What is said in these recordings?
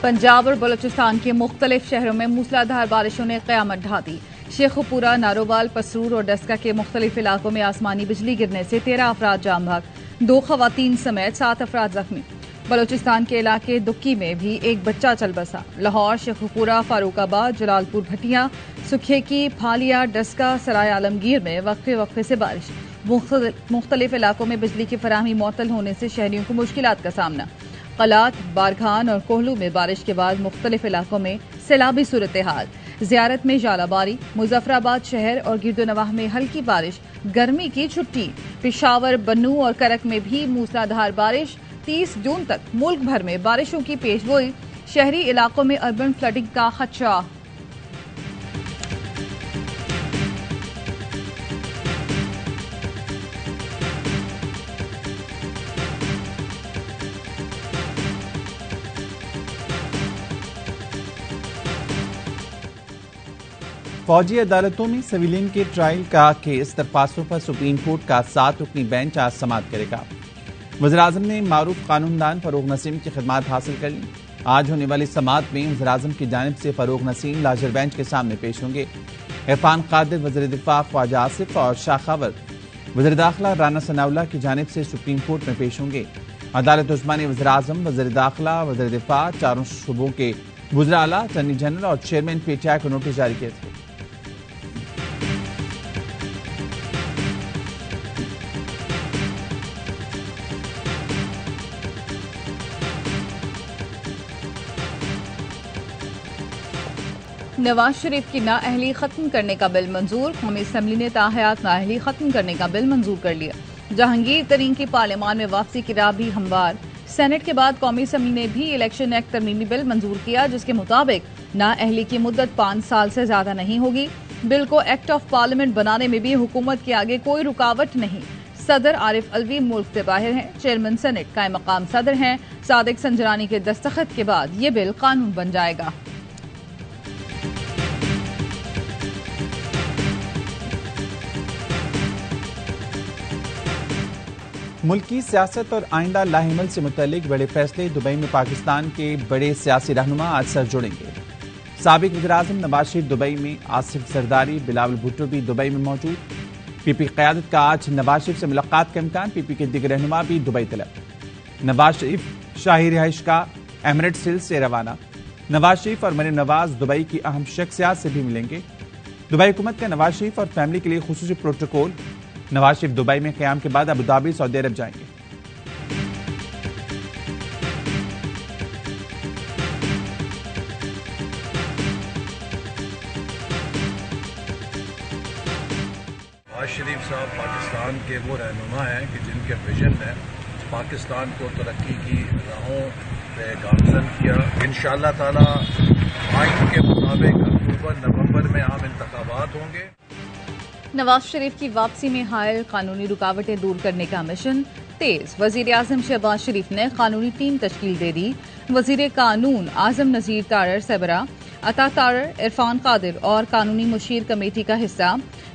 पंजाब और बलूचिस्तान के मुख्तलिफ शहरों में मूसलाधार बारिशों ने क़यामत ढा दी। शेखुपुरा, नारोवाल, पसरूर और डस्का के मुख्तलिफ इलाकों में आसमानी बिजली गिरने से 13 अफराद जाम भाग, 2 खवातीन समेत 7 अफराद जख्मी। बलूचिस्तान के इलाके दुक्की में भी एक बच्चा चल बसा। लाहौर, शेखुपुरा, फारूकाबाद, जलालपुर भटिया, सुखेकी, फालिया, डस्का, सराय आलमगीर में वक्फे से बारिश। मुख्तलिफ इलाकों में बिजली की फराहमी मुअत्तल होने से शहरियों को मुश्किलात का सामना। कलात, बारखान और कोहलू में बारिश के बाद मुख्तलिफ इलाकों में सैलाबी सूरत हाल। ज़ियारत में जालाबारी, मुजफ्फराबाद शहर और गिरदोनवाह में हल्की बारिश, गर्मी की छुट्टी। पेशावर, बन्नू और करक में भी मूसलाधार बारिश। 30 जून तक मुल्क भर में बारिशों की पेशगोई। शहरी इलाकों में अर्बन फ्लडिंग का खदशा। फौजी अदालतों में सिविलियन के ट्रायल का केस दरख्वास्तों पर सुप्रीम कोर्ट का 7 रुकनी बेंच आज समाअत करेगा। वज़ीर-ए-आज़म ने मारूफ कानूनदान फरूग नसीम की खिदमात हासिल कर ली। आज होने वाली समाअत में वज़ीर-ए-आज़म की जानिब से फरूग नसीम लार्जर बेंच के सामने पेश होंगे। इरफान कादिर वज़ीर दिफा ख्वाजा आसिफ और शाखावर वज़ीर दाखिला राना सनाउल्लाह की जानिब से सुप्रीम कोर्ट में पेश होंगे। अदालत उस्मा ने वज़ीर-ए-आज़म, वज़ीर दाखिला, वज़ीर दिफा, चारों सूबों के वज़ीर आला, अटॉर्नी जनरल और चेयरमैन पीटीआई को नोटिस जारी किए थे। नवाज शरीफ की नाअहली खत्म करने का बिल मंजूर। कौमी असम्बली ने ताहयात नाअहली खत्म करने का बिल मंजूर कर लिया। जहांगीर तरीन की पार्लियामान में वापसी की राह भी हमवार। सेनेट के बाद कौमी असम्बली ने भी इलेक्शन एक्ट तरमीमी बिल मंजूर किया, जिसके मुताबिक नाअहली की मुद्दत 5 साल से ज्यादा नहीं होगी। बिल को एक्ट ऑफ पार्लियामेंट बनाने में भी हुकूमत के आगे कोई रुकावट नहीं। सदर आरिफ अलवी मुल्क से बाहर हैं। चेयरमैन सेनेट कायम मकाम सदर हैं। सादिक संजरानी के दस्तखत के बाद ये बिल कानून बन जाएगा। मुल्क की सियासत और आइंदा लाहिमल से मुतल्लिक बड़े फैसले। दुबई में पाकिस्तान के बड़े सियासी रहनुमा आज सर जुड़ेंगे। साबिक वज़ीर-ए-आज़म नवाज शरीफ दुबई में, आसिफ जरदारी, बिलावल भुट्टो भी दुबई में मौजूद। पीपी क़यादत का आज नवाज शरीफ से मुलाकात का इम्कान। पीपी के दिगर रहनुमा भी दुबई तलब। नवाज शरीफ शाही रिहाइश का एमिरेट्स हिल से रवाना। नवाज शरीफ और मरीम नवाज दुबई की अहम शख्सियात से भी मिलेंगे। दुबई हुकूमत का नवाज शरीफ और फैमिली के लिए खुसूसी प्रोटोकॉल। नवाज शरीफ दुबई में क़याम के बाद अबूधाबी, सऊदी अरब जाएंगे। नवाज शरीफ साहब पाकिस्तान के वो रहनुमा हैं कि जिनके विजन ने पाकिस्तान को तरक्की की राहों पे गामजन किया। इंशाअल्लाह ताला आइन के मुताबिक अक्टूबर-नवंबर में आम इंतखाबात होंगे। नवाज शरीफ की वापसी में हायल कानूनी रुकावटें दूर करने का मिशन तेज। वज़ीर-ए-आज़म शहबाज शरीफ ने कानूनी टीम तश्कील दे दी। वज़ीर कानून आज़म नज़ीर तारर सबरा, अता तारर, इरफान कादिर और कानूनी मुशीर कमेटी का हिस्सा।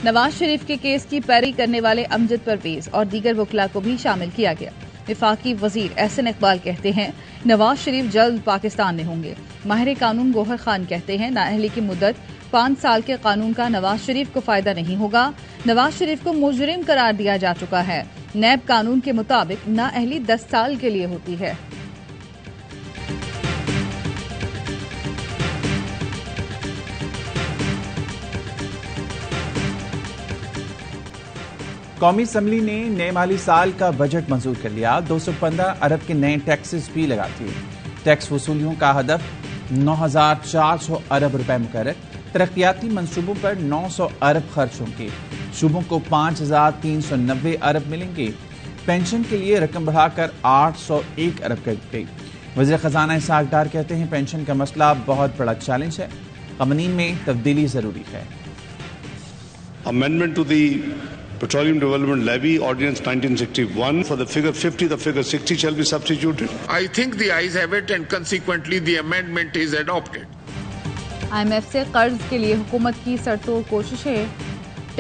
नवाज शरीफ के केस की पैरवी करने वाले अमजद परवेज और दीगर वकला को भी शामिल किया गया। विफाकी वजीर एहसन इकबाल कहते हैं नवाज शरीफ जल्द पाकिस्तान में होंगे। माहिर कानून गोहर खान कहते हैं नाअहली की मुद्दत 5 साल के कानून का नवाज शरीफ को फायदा नहीं होगा। नवाज शरीफ को मुजरिम करार दिया जा चुका है। नैब कानून के मुताबिक नाअहली 10 साल के लिए होती है। कौमी असम्बली ने नए माली साल का बजट मंजूर कर लिया। 215 अरब के नए टैक्सेस भी लगा दिए। टैक्स वसूलियों का हदफ 9,400 अरब रुपए मुकर्रर। तरक्याती मंसूबों पर 900 अरब खर्च होंगे। सूबों को 5,390 अरब मिलेंगे। पेंशन के लिए रकम बढ़ाकर 801 अरब कर गई। वज़ीर खजाना इसहाक डार कहते हैं पेंशन का मसला बहुत बड़ा चैलेंज है। क़वानीन में तब्दीली जरूरी है। Amendment to the Petroleum Development Levy Ordinance 1961 for the figure 50, the figure 60 shall be substituted. I think the ayes have it and consequently the amendment is adopted. IMF से कर्ज के लिए हुकूमत की सरतोड़ कोशिशें।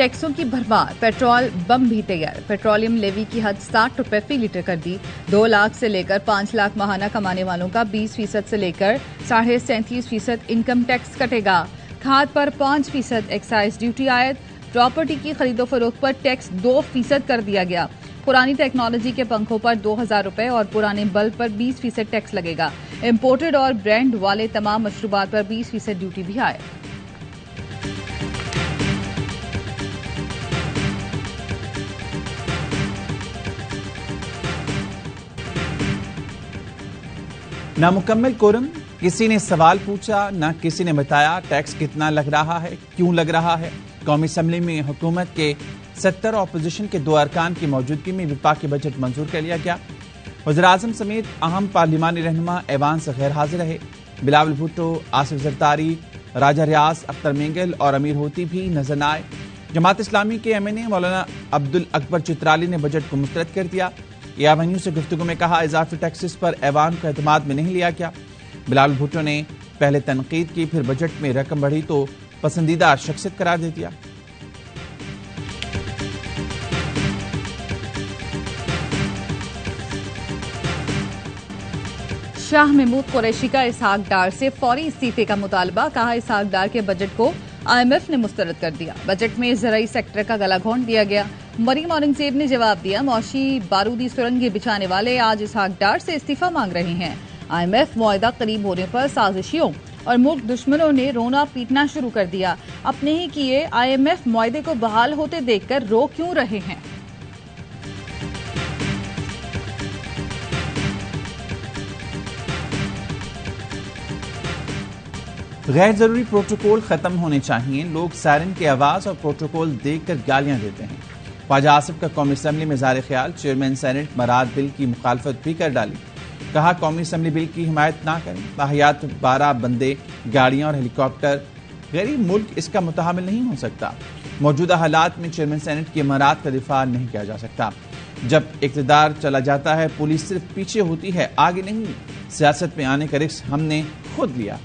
टैक्सों की भरमार, पेट्रोल बम भी तैयार। पेट्रोलियम लेवी की हद 60 रुपए फी लीटर कर दी। 2 लाख से लेकर 5 लाख माहाना कमाने वालों का 20% से लेकर 37.5% इनकम टैक्स कटेगा। खाद पर 5% एक्साइज ड्यूटी आयद। प्रॉपर्टी की खरीदो फरोख्त पर टैक्स 2% कर दिया गया। पुरानी टेक्नोलॉजी के पंखों पर 2000 रुपए और पुराने बल्ब पर 20% टैक्स लगेगा। इम्पोर्टेड और ब्रांड वाले तमाम मशरूबात पर 20% ड्यूटी भी आयद। नामुकम्मल कोरम, किसी ने सवाल पूछा न किसी ने बताया टैक्स कितना लग रहा है, क्यों लग रहा है। कौमी असम्बली में हुकूमत के 70 ऑपोजिशन के 2 अरकान की मौजूदगी में विफाकी बजट मंजूर कर लिया गया। वज़ीर-ए-आज़म समेत अहम पार्लिमानी रहनुमा ऐवान से गैर हाजिर रहे। बिलावल भुट्टो, आसिफ जरदारी, राजा रियाज, अख्तर मेंगल और अमीर होती भी नजर न आए। जमात इस्लामी के MNA मौलाना अब्दुल अकबर चित्राली ने बजट को मुस्तरद कर दिया। एवेन्यू से गुफ्तगू में कहा, इजाफी टैक्सेस पर ऐवान को एतमाद में नहीं लिया गया। बिलावल भुट्टो ने पहले तनकीद की, फिर बजट में रकम बढ़ी तो पसंदीदा शख्सियत करार दे दिया। शाह महमूद कुरैशी का इसहाक डार से फौरी इस्तीफे का मुतालबा। कहा, इसहाक डार के बजट को IMF ने मुस्तरद कर दिया। बजट में ज़राई सेक्टर का गला घोंट दिया गया। मरीम औरंगजेब ने जवाब दिया, मौशी बारूदी सुरंगें बिछाने वाले आज इसहाक डार से इस्तीफा मांग रहे हैं। IMF मुआहदा करीब होने पर साजिशियों और मुल्क दुश्मनों ने रोना पीटना शुरू कर दिया। अपने ही किए IMF मुआहदे को बहाल होते देखकर रो क्यों रहे हैं। गैर जरूरी प्रोटोकॉल खत्म होने चाहिए। लोग सायरन की आवाज और प्रोटोकॉल देखकर गालियां देते हैं। ख्वाजा आसिफ का कौमी असम्बली में ज़ाहिर ख्याल, चेयरमैन सेनेट मराद बिल की मुखालफत भी कर डाली। कहा, कौमी असम्बली बिल की हिमायत ना करें। ताहियात 12 बंदे, गाड़ियां और हेलीकॉप्टर, गरीब मुल्क इसका मुतहामिल नहीं हो सकता। मौजूदा हालात में चेयरमैन सेनेट की इमारत का दिफा नहीं किया जा सकता। जब इक़्तिदार चला जाता है, पुलिस सिर्फ पीछे होती है, आगे नहीं। सियासत में आने का रिस्क हमने खुद लिया।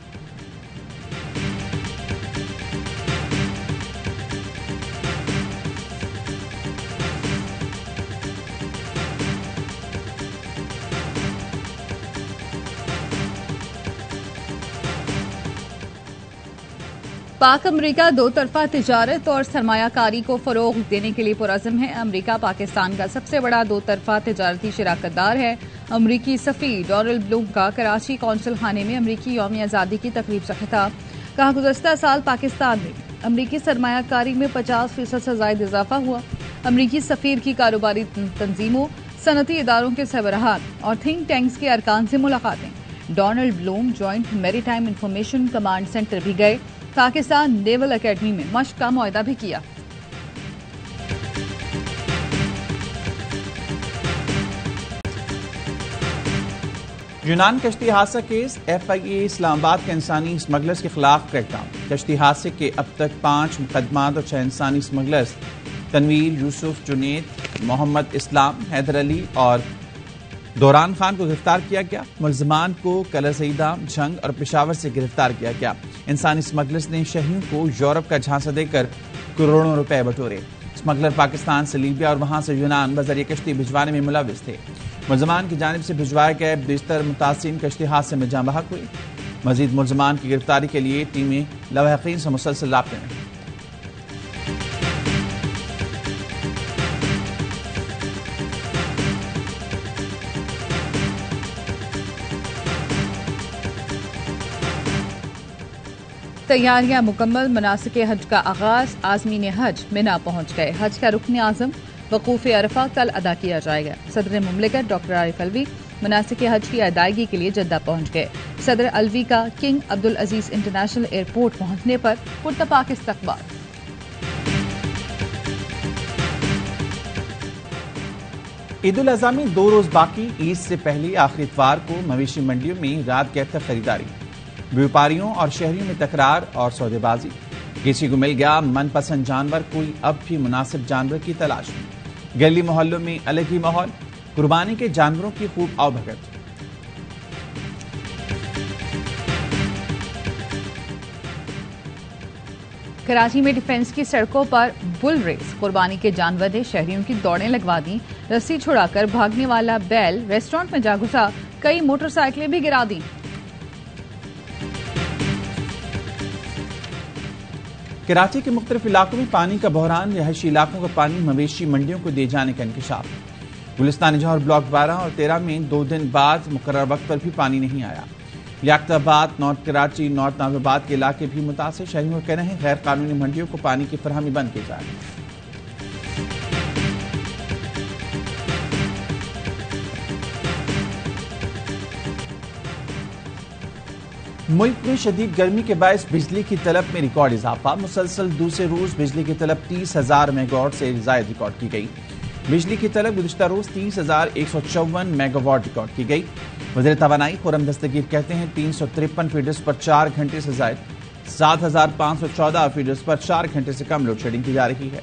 पाक अमरीका दो तरफा तिजारत और सरमायाकारी को फरोग देने के लिए पुरज़्म है। अमरीका पाकिस्तान का सबसे बड़ा दो तरफा तिजारती शराकतदार है। अमरीकी सफ़ीर डोनाल्ड ब्लूम का कराची कौंसल खाने में अमरीकी यौम आज़ादी की तकरीब से खिताब। कहा, गुज़श्ता साल पाकिस्तान में अमरीकी सरमायाकारी में 50% से ज़ायद इजाफा हुआ। अमरीकी सफ़ीर की कारोबारी तंजीमों, सनती इदारों के सरबराहान और थिंक टैंक्स के अरकान से मुलाकातें। Donald Bloom joint maritime information command centre भी गए। पाकिस्तान नेवल एकेडमी में मश्क का मुआहदा भी किया। यूनान कश्ती हादसा केस, FIA इस्लामाबाद के इंसानी स्मगलर्स के खिलाफ क्रैकडाउन। कश्ती हादसे के अब तक 5 मुकदमात और 6 इंसानी स्मगलर्स तनवीर, यूसुफ, जुनेद, मोहम्मद इस्लाम, हैदर अली और दौरान खान को गिरफ्तार किया गया। मुल्जिमान को कलर सईदा, झंग और पेशावर से गिरफ्तार किया गया। इंसानी स्मगलर्स ने शहरियों को यूरोप का झांसा देकर करोड़ों रुपए बटोरे। स्मगलर पाकिस्तान से लीबिया और वहां से यूनान बजरिए कश्ती भिजवाने में मुलविस थे। मुल्जिमान की जानिब से भिजवाए गए बेशतर मुतासिरीन कश्ती हादसे में जाँ बहक हुए। मजीद मुल्जिमान की गिरफ्तारी के लिए टीमें लवाहिकीन से मुसलसल राब्ते में। तैयारियां मुकम्मल, मनासिक हज का आगाज। आज़मीन हज मिना पहुंच गए। हज का रुकन आज़म वकूफ अरफा कल अदा किया जाएगा। सदर मुमलिकत डॉक्टर आरिफ अलवी मनासिक हज की अदायगी के लिए जद्दा पहुंच गए। सदर अलवी का किंग अब्दुल अजीज इंटरनेशनल एयरपोर्ट पहुंचने पर पुरतपाक इस्तकबाल। ईद उल अज़हा में 2 रोज बाकी। ईद से पहले आखिरी इतवार को मवेशी मंडियों में रात गैर तक खरीदारी। व्यापारियों और शहरियों में तकरार और सौदेबाजी। किसी को मिल गया मनपसंद जानवर, कोई अब भी मुनासिब जानवर की तलाश में। गली मोहल्लों में अलग ही माहौल, कुर्बानी के जानवरों की खूब आवभगत। कराची में डिफेंस की सड़कों पर बुल रेस, कुर्बानी के जानवर ने शहरियों की दौड़ें लगवा दी। रस्सी छुड़ाकर भागने वाला बैल रेस्टोरेंट में जा घुसा, कई मोटरसाइकिलें भी गिरा दी। कराची के मुख्तलिफ इलाकों में पानी का बहरान, रिहायशी इलाकों का पानी मवेशी मंडियों को दे जाने का इंकशाफ। गुलिस्तान जौहर ब्लॉक 12 और 13 में 2 दिन बाद मुकर्रर वक्त पर भी पानी नहीं आया। लियाकताबाद, नॉर्थ कराची, नॉर्थ नाजिबाद के इलाके भी मुतासिर। शहरियों का कहना है गैर कानूनी मंडियों को पानी की फराहमी बंद की जाए। मुल्क में शदीद गर्मी के बायस बिजली की तलब में रिकॉर्ड इजाफा। मुसलसल दूसरे रोज बिजली की तलब 30,000 मेगावाट से जायद रिकॉर्ड की गई। बिजली की तलब गुज़िश्ता रोज 30,154 मेगावाट रिकॉर्ड की गई। वज़ीर तवानाई खुर्रम दस्तगीर कहते हैं 353 फीडर्स पर 4 घंटे से जायद, 7,514 फीडर्स पर 4 घंटे से कम लोड शेडिंग की जा रही है।